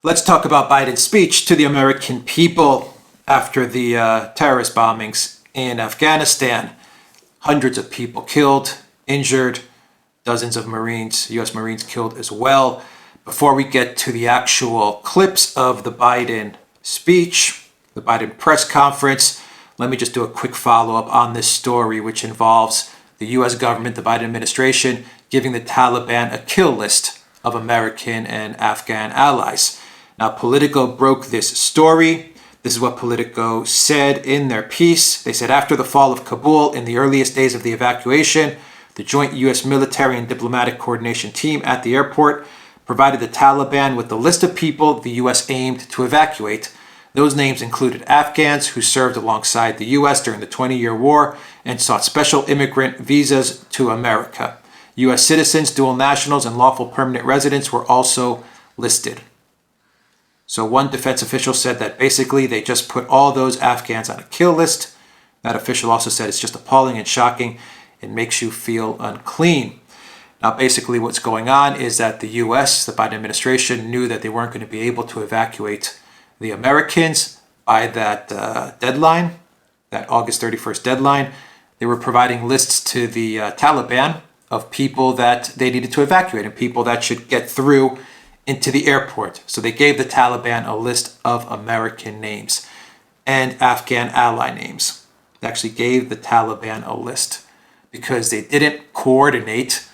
Let's talk about Biden's speech to the American people after the terrorist bombings in Afghanistan. Hundreds of people killed, injured, dozens of Marines, U.S. Marines killed as well. Before we get to the actual clips of the Biden speech, the Biden press conference, let me just do a quick follow-up on this story, which involves the U.S. government, the Biden administration, giving the Taliban a kill list of American and Afghan allies. Now, Politico broke this story. This is what Politico said in their piece. They said, after the fall of Kabul in the earliest days of the evacuation, the joint U.S. military and diplomatic coordination team at the airport provided the Taliban with the list of people the U.S. aimed to evacuate. Those names included Afghans who served alongside the U.S. during the 20-year war and sought special immigrant visas to America. U.S. citizens, dual nationals, and lawful permanent residents were also listed. So one defense official said that basically they just put all those Afghans on a kill list. That official also said it's just appalling and shocking. It makes you feel unclean. Now, basically what's going on is that the U.S., the Biden administration, knew that they weren't going to be able to evacuate the Americans by that deadline, that August 31st deadline. They were providing lists to the Taliban of people that they needed to evacuate and people that should get through into the airport. So they gave the Taliban a list of American names and Afghan ally names. They actually gave the Taliban a list because they didn't coordinate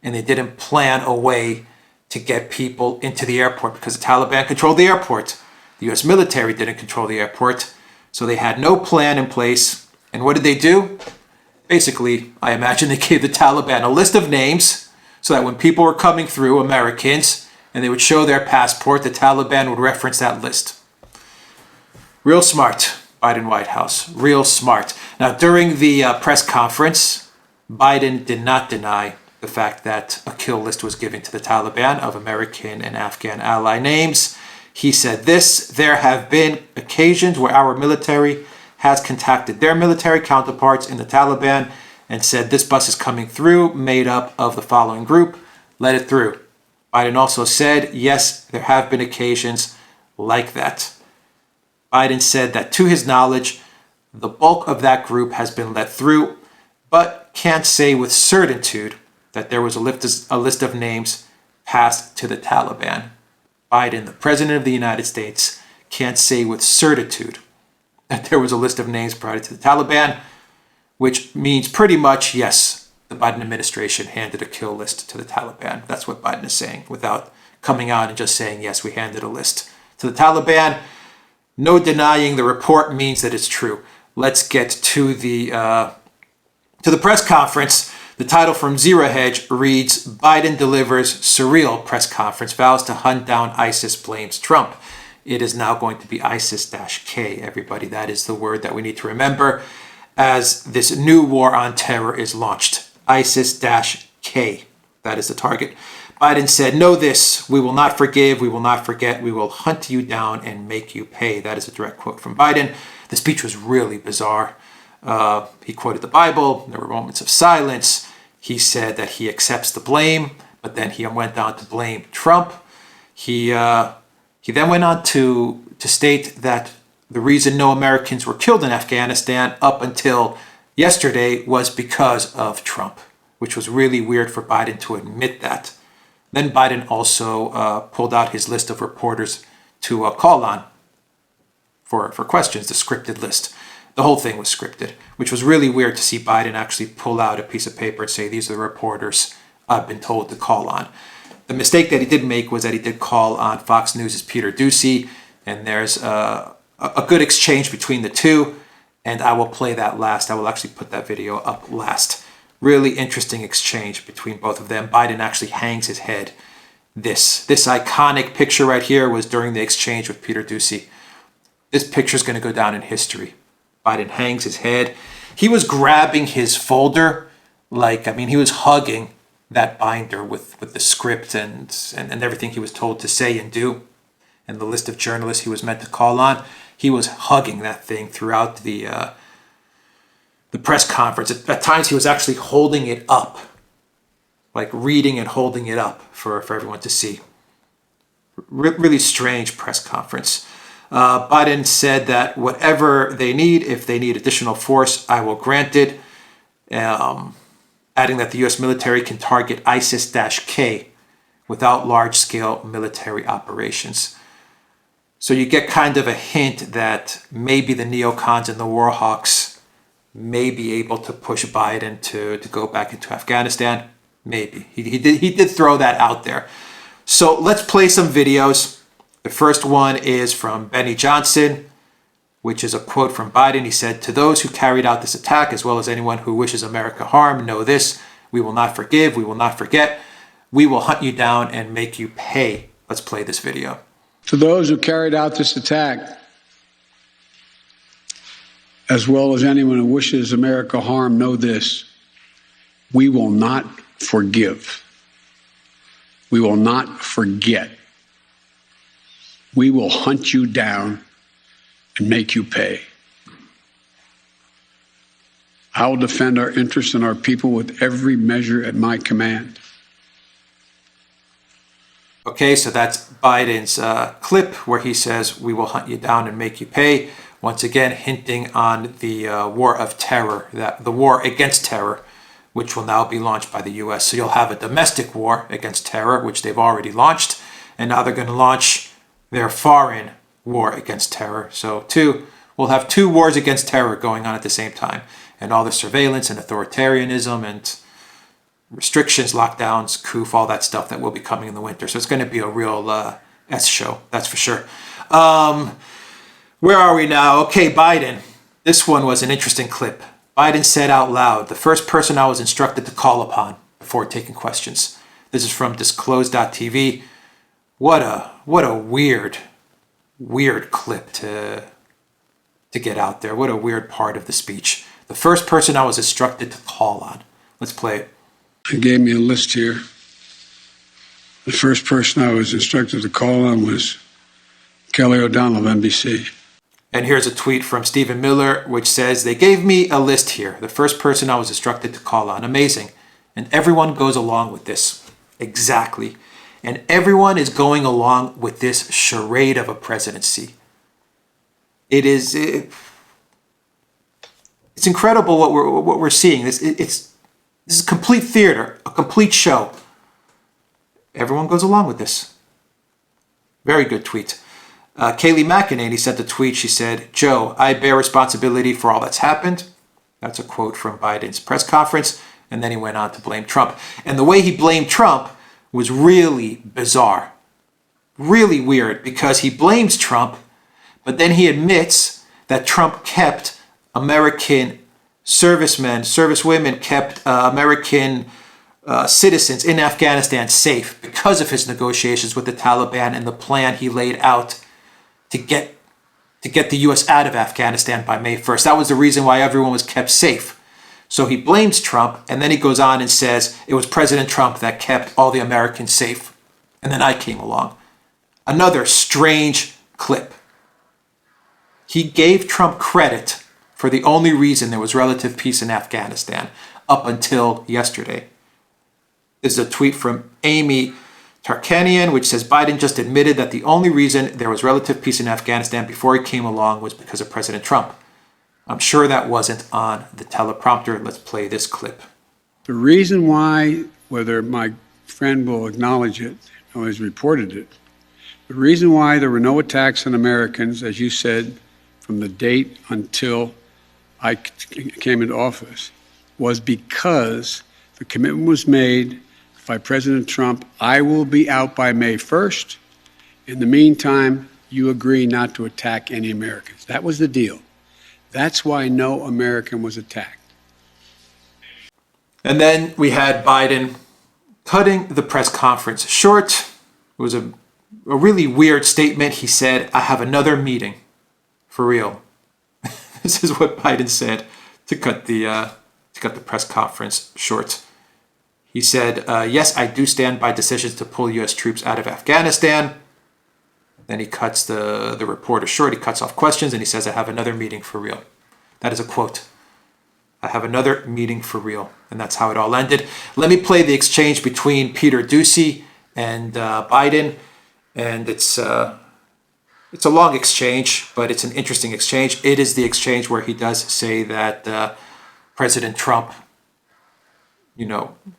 and they didn't plan a way to get people into the airport because the Taliban controlled the airport. The U.S. military didn't control the airport. So they had no plan in place. And what did they do? Basically, I imagine they gave the Taliban a list of names so that when people were coming through, Americans, and they would show their passport, the Taliban would reference that list. Real smart, Biden White House. Real smart. Now, during the press conference, Biden did not deny the fact that a kill list was given to the Taliban of American and Afghan ally names. He said this: there have been occasions where our military has contacted their military counterparts in the Taliban and said this bus is coming through, made up of the following group, let it through. Biden also said, yes, there have been occasions like that. Biden said that to his knowledge, the bulk of that group has been let through, but can't say with certitude that there was a list of names passed to the Taliban. Biden, the president of the United States, can't say with certitude that there was a list of names provided to the Taliban, which means pretty much, yes, the Biden administration handed a kill list to the Taliban. That's what Biden is saying, without coming out and just saying, yes, we handed a list to the Taliban. No denying the report means that it's true. Let's get to the press conference. The title from Zero Hedge reads, Biden delivers surreal press conference, vows to hunt down ISIS, blames Trump. It is now going to be ISIS-K, everybody. That is the word that we need to remember as this new war on terror is launched. ISIS-K. That is the target. Biden said, know this, we will not forgive, we will not forget, we will hunt you down and make you pay. That is a direct quote from Biden. The speech was really bizarre. He quoted the Bible. There were moments of silence. He said that he accepts the blame, but then he went on to blame Trump. He then went on to state that the reason no Americans were killed in Afghanistan up until yesterday was because of Trump, which was really weird for Biden to admit that. Then Biden also pulled out his list of reporters to call on for questions, the scripted list. The whole thing was scripted, which was really weird to see Biden actually pull out a piece of paper and say, these are the reporters I've been told to call on. The mistake that he did make was that he did call on Fox News' Peter Doocy, and there's a good exchange between the two, and I will play that last. I will actually put that video up last. Really interesting exchange between both of them. Biden actually hangs his head. This iconic picture right here was during the exchange with Peter Doocy. This picture is going to go down in history. Biden hangs his head. He was grabbing his folder, he was hugging that binder with the script and everything he was told to say and do, and the list of journalists he was meant to call on. He was hugging that thing throughout the press conference. At times he was actually holding it up, like reading and holding it up for everyone to see. Really strange press conference. Biden said that whatever they need, if they need additional force, I will grant it. Adding that the U.S. military can target ISIS-K without large-scale military operations. So you get kind of a hint that maybe the neocons and the war hawks may be able to push Biden to go back into Afghanistan. Maybe. He did throw that out there. So let's play some videos. The first one is from Benny Johnson, which is a quote from Biden. He said, "To those who carried out this attack, as well as anyone who wishes America harm, know this: we will not forgive, we will not forget. We will hunt you down and make you pay." Let's play this video. To those who carried out this attack, as well as anyone who wishes America harm, know this: we will not forgive. We will not forget. We will hunt you down and make you pay. I will defend our interests and our people with every measure at my command. Okay, so that's Biden's clip where he says, "We will hunt you down and make you pay." Once again, hinting on the war of terror, that the war against terror, which will now be launched by the U.S. So you'll have a domestic war against terror, which they've already launched, and now they're going to launch their foreign war against terror. So we'll have two wars against terror going on at the same time, and all the surveillance and authoritarianism and restrictions, lockdowns, COOF, all that stuff that will be coming in the winter. So it's going to be a real S show, that's for sure. Where are we now? Okay, Biden. This one was an interesting clip. Biden said out loud, "The first person I was instructed to call upon before taking questions." This is from disclose.tv. What a weird clip to get out there. What a weird part of the speech. The first person I was instructed to call on. Let's play it. He gave me a list here. The first person I was instructed to call on was Kelly O'Donnell of NBC. And here's a tweet from Stephen Miller, which says, "They gave me a list here. The first person I was instructed to call on." Amazing. And everyone goes along with this. Exactly. And everyone is going along with this charade of a presidency. It's incredible what we're seeing. This is complete theater, a complete show. Everyone goes along with this. Very good tweet. Kayleigh McEnany sent a tweet. She said, "Joe, I bear responsibility for all that's happened." That's a quote from Biden's press conference. And then he went on to blame Trump. And the way he blamed Trump was really bizarre. Really weird, because he blames Trump, but then he admits that Trump kept American servicemen, servicewomen, kept American citizens in Afghanistan safe because of his negotiations with the Taliban and the plan he laid out to get the U.S. out of Afghanistan by May 1st. That was the reason why everyone was kept safe. So he blames Trump, and then he goes on and says it was President Trump that kept all the Americans safe. And then I came along. Another strange clip. He gave Trump credit for the only reason there was relative peace in Afghanistan up until yesterday. This is a tweet from Amy Tarkanian, which says Biden just admitted that the only reason there was relative peace in Afghanistan before he came along was because of President Trump. I'm sure that wasn't on the teleprompter. Let's play this clip. The reason why, whether my friend will acknowledge it or has reported it, the reason why there were no attacks on Americans, as you said, from the date until I came into office, was because the commitment was made by President Trump, I will be out by May 1st. In the meantime, you agree not to attack any Americans. That was the deal. That's why no American was attacked. And then we had Biden cutting the press conference short. It was a really weird statement. He said, "I have another meeting." For real. This is what Biden said to cut the press conference short. He said, "Yes, I do stand by decisions to pull U.S. troops out of Afghanistan." Then he cuts the reporter short. He cuts off questions and he says, "I have another meeting for real." That is a quote. "I have another meeting for real." And that's how it all ended. Let me play the exchange between Peter Doocy and Biden. And it's a long exchange, but it's an interesting exchange. It is the exchange where he does say that President Trump,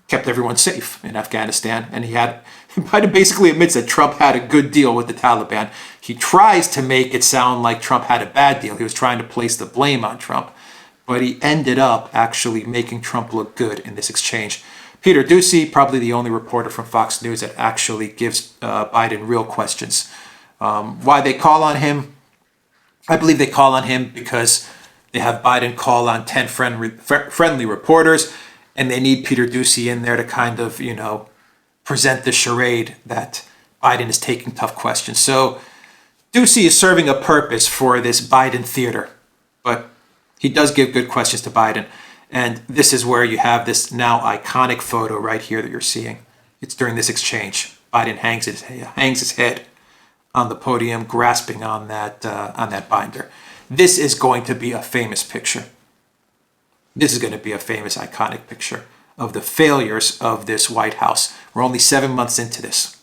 kept everyone safe in Afghanistan. And Biden basically admits that Trump had a good deal with the Taliban. He tries to make it sound like Trump had a bad deal. He was trying to place the blame on Trump. But he ended up actually making Trump look good in this exchange. Peter Doocy, probably the only reporter from Fox News that actually gives Biden real questions. Why they call on him? I believe they call on him because they have Biden call on 10 friendly reporters, and they need Peter Doocy in there to kind of, present the charade that Biden is taking tough questions. So Doocy is serving a purpose for this Biden theater, but he does give good questions to Biden. And this is where you have this now iconic photo right here that you're seeing. It's during this exchange. Biden hangs his head on the podium, grasping on that binder. This is going to be a famous picture. This is going to be a famous, iconic picture of the failures of this White House. We're only 7 months into this.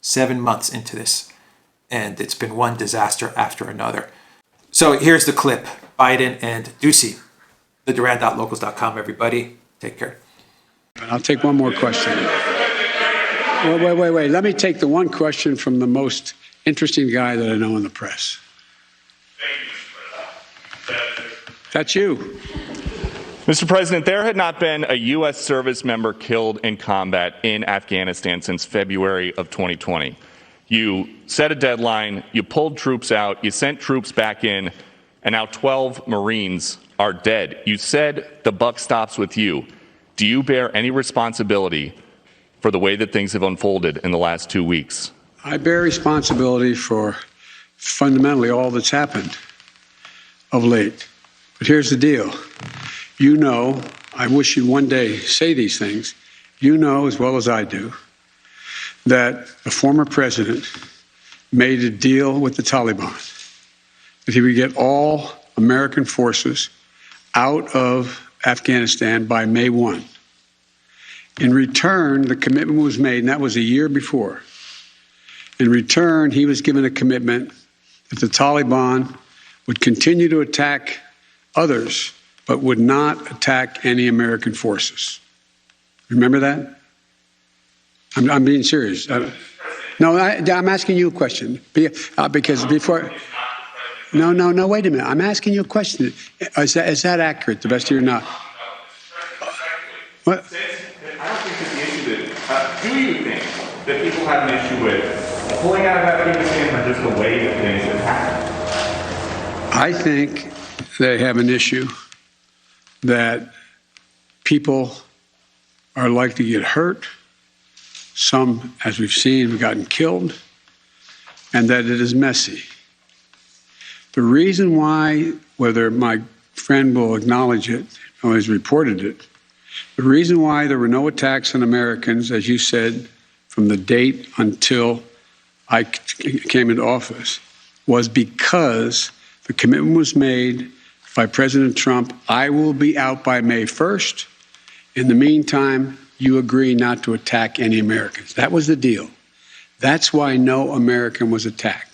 7 months into this. And it's been one disaster after another. So here's the clip. Biden and Doocy. TheDuran.locals.com, everybody. Take care. I'll take one more question. Wait. Let me take the one question from the most interesting guy that I know in the press. That's you. Mr. President, there had not been a U.S. service member killed in combat in Afghanistan since February of 2020. You set a deadline, you pulled troops out, you sent troops back in, and now 12 Marines are dead. You said the buck stops with you. Do you bear any responsibility for the way that things have unfolded in the last 2 weeks? I bear responsibility for fundamentally all that's happened of late. But here's the deal. I wish you'd one day say these things. You know as well as I do that the former president made a deal with the Taliban that he would get all American forces out of Afghanistan by May 1. In return, the commitment was made, and that was a year before. In return, he was given a commitment that the Taliban would continue to attack others, but would not attack any American forces. Remember that? I'm being serious. No, I'm asking you a question. Because before... No, wait a minute. I'm asking you a question. Is that accurate, to the best of your knowledge? What? I don't think that the issue that... do you think that people have an issue with pulling out of Afghanistan or just the way that things have happened? I think they have an issue that people are likely to get hurt. Some, as we've seen, have gotten killed, and that it is messy. The reason why, whether my friend will acknowledge it or has reported it, the reason why there were no attacks on Americans, as you said, from the date until I came into office, was because the commitment was made by President Trump. I will be out by May 1st. In the meantime, you agree not to attack any Americans. That was the deal. That's why no American was attacked.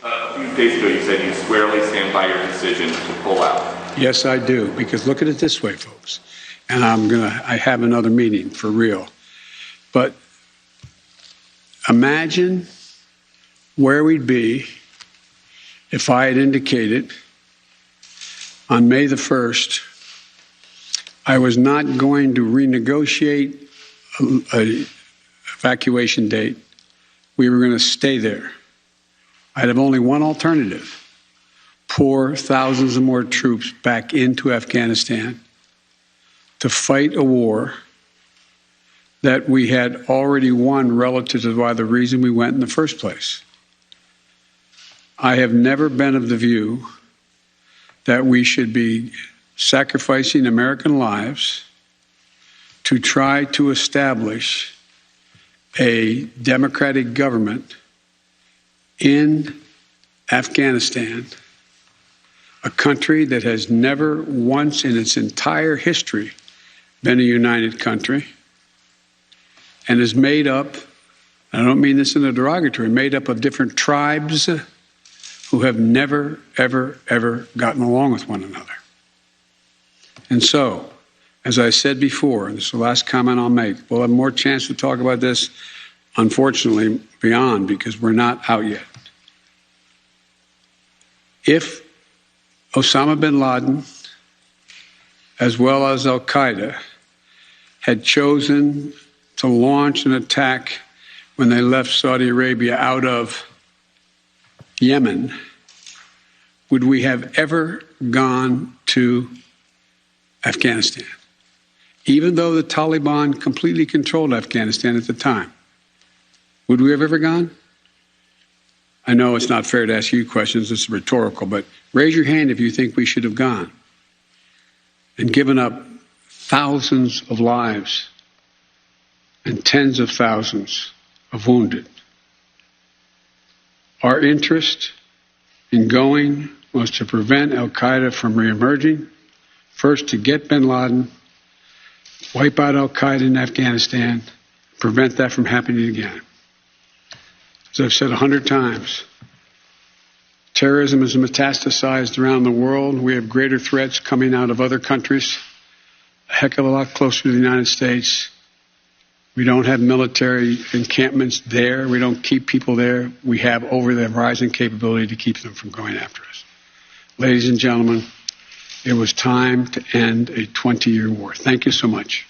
A few days ago, you said you squarely stand by your decision to pull out. Yes, I do, because look at it this way, folks, and I have another meeting for real. But imagine where we'd be if I had indicated on May the 1st I was not going to renegotiate an evacuation date. We were going to stay there. I'd have only one alternative: pour thousands of more troops back into Afghanistan to fight a war that we had already won relative to why the reason we went in the first place. I have never been of the view that we should be sacrificing American lives to try to establish a democratic government in Afghanistan, a country that has never once in its entire history been a united country and is made up and I don't mean this in a derogatory, made up of different tribes who have never, ever, ever gotten along with one another. And so, as I said before, and this is the last comment I'll make, we'll have more chance to talk about this, unfortunately, beyond, because we're not out yet. If Osama bin Laden, as well as al-Qaeda, had chosen to launch an attack when they left Saudi Arabia out of Yemen, would we have ever gone to Afghanistan? Even though the Taliban completely controlled Afghanistan at the time, would we have ever gone? I know it's not fair to ask you questions, it's rhetorical, but raise your hand if you think we should have gone and given up thousands of lives and tens of thousands of wounded. Our interest in going was to prevent al-Qaeda from reemerging, first to get bin Laden, wipe out al-Qaeda in Afghanistan, prevent that from happening again. As I've said 100 times, terrorism is metastasized around the world. We have greater threats coming out of other countries, a heck of a lot closer to the United States. We don't have military encampments there. We don't keep people there. We have over-the-horizon capability to keep them from going after us. Ladies and gentlemen, it was time to end a 20-year war. Thank you so much.